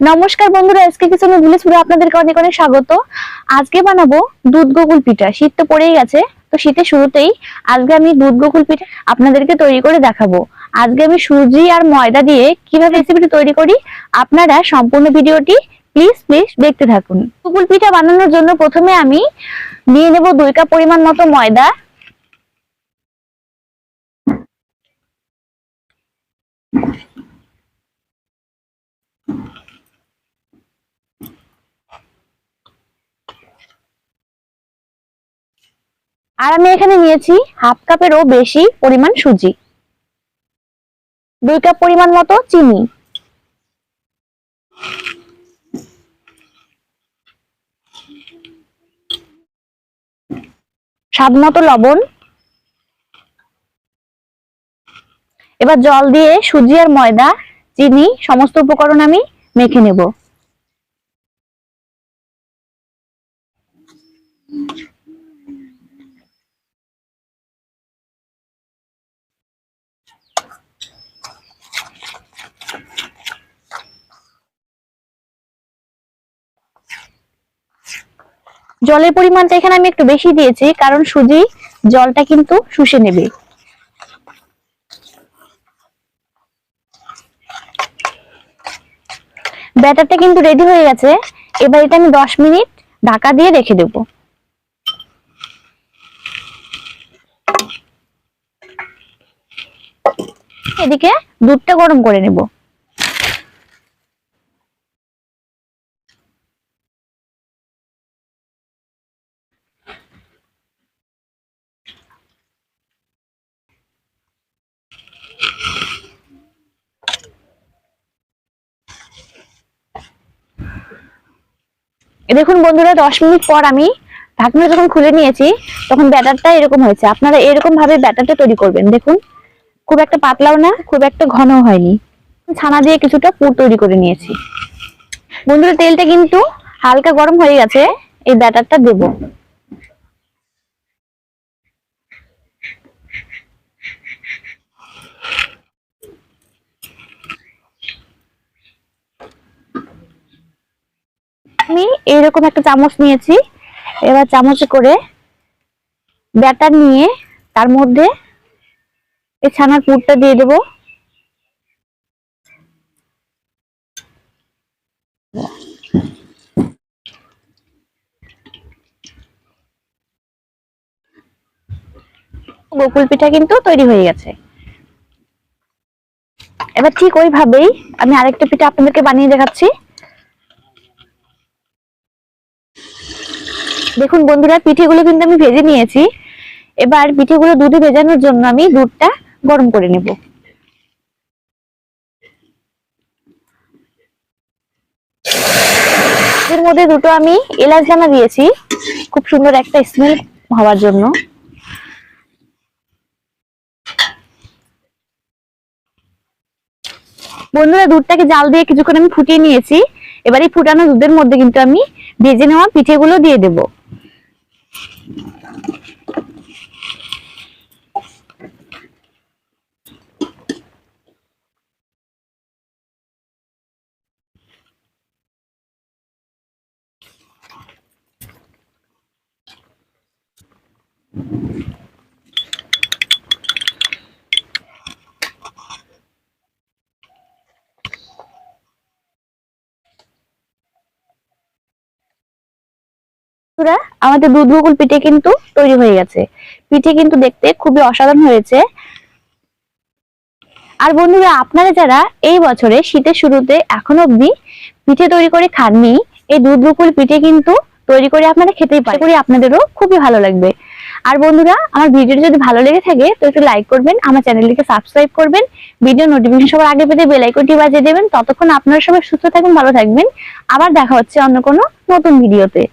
নমস্কার বন্ধুরা, আজকে কিচেনে ভিলেজে আপনাদেরকে অনেক অনেক স্বাগত। আজকে বানাবো দুধ গোকুল পিঠা। শীত তো পড়েই গেছে, তো শীতের শুরুতেই আজকে আমি দুধ গোকুল পিঠা আপনাদেরকে তৈরি করে দেখাবো। আজকে আমি সুজি আর ময়দা দিয়ে কিভাবে রেসিপিটি তৈরি করি, আপনারা সম্পূর্ণ ভিডিওটি প্লিজ দেখতে থাকুন। গোকুল পিঠা বানানোর জন্য প্রথমে আমি নিয়ে নেব 2 কাপ পরিমাণ মতো ময়দা। আর আমি এখানে নিয়েছি হাফ কাপেরও বেশি পরিমাণ সুজি, 2 কাপ পরিমাণ মতো চিনি, স্বাদ মতো লবণ। এবার জল দিয়ে সুজি আর ময়দা, চিনি সমস্ত উপকরণ আমি মেখে নেব। জলের পরিমাণটা এখানে আমি একটু বেশি দিয়েছি, কারণ সুজি জলটা কিন্তু শুষে নেবে। ব্যাটারটা কিন্তু রেডি হয়ে গেছে। এবার এটা আমি 10 মিনিট ঢাকা দিয়ে রেখে দেব। এদিকে দুধটা গরম করে নেব। দেখুন বন্ধুরা, 10 মিনিট পর আমি ঢাকনা যখন খুলে নিয়েছি, তখন ব্যাটারটা এরকম হয়েছে। আপনারা এরকম ভাবে ব্যাটারটা তৈরি করবেন। দেখুন, খুব একটা পাতলাও না, খুব একটা ঘনও হয়নি। ছানা দিয়ে কিছুটা পুর তৈরি করে নিয়েছি। বন্ধুরা, তেলটা কিন্তু হালকা গরম হয়ে গেছে। এই ব্যাটারটা দেব। আমি এইরকম একটা চামচ নিয়েছি। এবার চামচে করে ব্যাটার নিয়ে তার মধ্যে এই ছানার পুরটা দিয়ে দেব। গোকুল পিঠা কিন্তু তৈরি হয়ে গেছে। এবার ঠিক ওইভাবেই আমি আরেকটা পিঠা আপনাদেরকে বানিয়ে দেখাচ্ছি। দেখুন বন্ধুরা, পিঠেগুলো কিন্তু আমি ভেজে নিয়েছি। এবার পিঠেগুলো দুধে ভেজানোর জন্য আমি দুধটা গরম করে নেব। এর মধ্যে দুটো আমি এলাচ দানা দিয়েছি, খুব সুন্দর একটা স্মেল হওয়ার জন্য। বন্ধুরা, দুধটাকে জাল দিয়ে কিছুক্ষণ আমি ফুটিয়ে নিয়েছি। এবার এই ফুটানো দুধের মধ্যে কিন্তু আমি ভেজে নেওয়া পিঠেগুলো দিয়ে দেব। আমাদের দুধ গোকুল পিঠে কিন্তু তৈরি হয়ে গেছে। পিঠে কিন্তু দেখতে খুবই অসাধারণ হয়েছে। আর বন্ধুরা, আপনারা যারা এই বছরে শীতের শুরুতে এখনো অবধি পিঠে তৈরি করে খাননি, এই দুধ গোকুল পিঠে কিন্তু তৈরি করে আপনারা খেতেই পারেন। করি আপনাদেরও খুবই ভালো লাগবে। আর বন্ধুরা, আমার ভিডিওটি যদি ভালো লেগে থাকে তো একটু লাইক করবেন, আমার চ্যানেলটিকে সাবস্ক্রাইব করবেন, ভিডিও নোটিফিকেশন সবার আগে পেতে বেল আইকনটি বাজিয়ে দেবেন। ততক্ষণ আপনারা সবাই সুস্থ থাকবেন, ভালো থাকবেন। আবার দেখা হচ্ছে অন্য কোনো নতুন ভিডিওতে।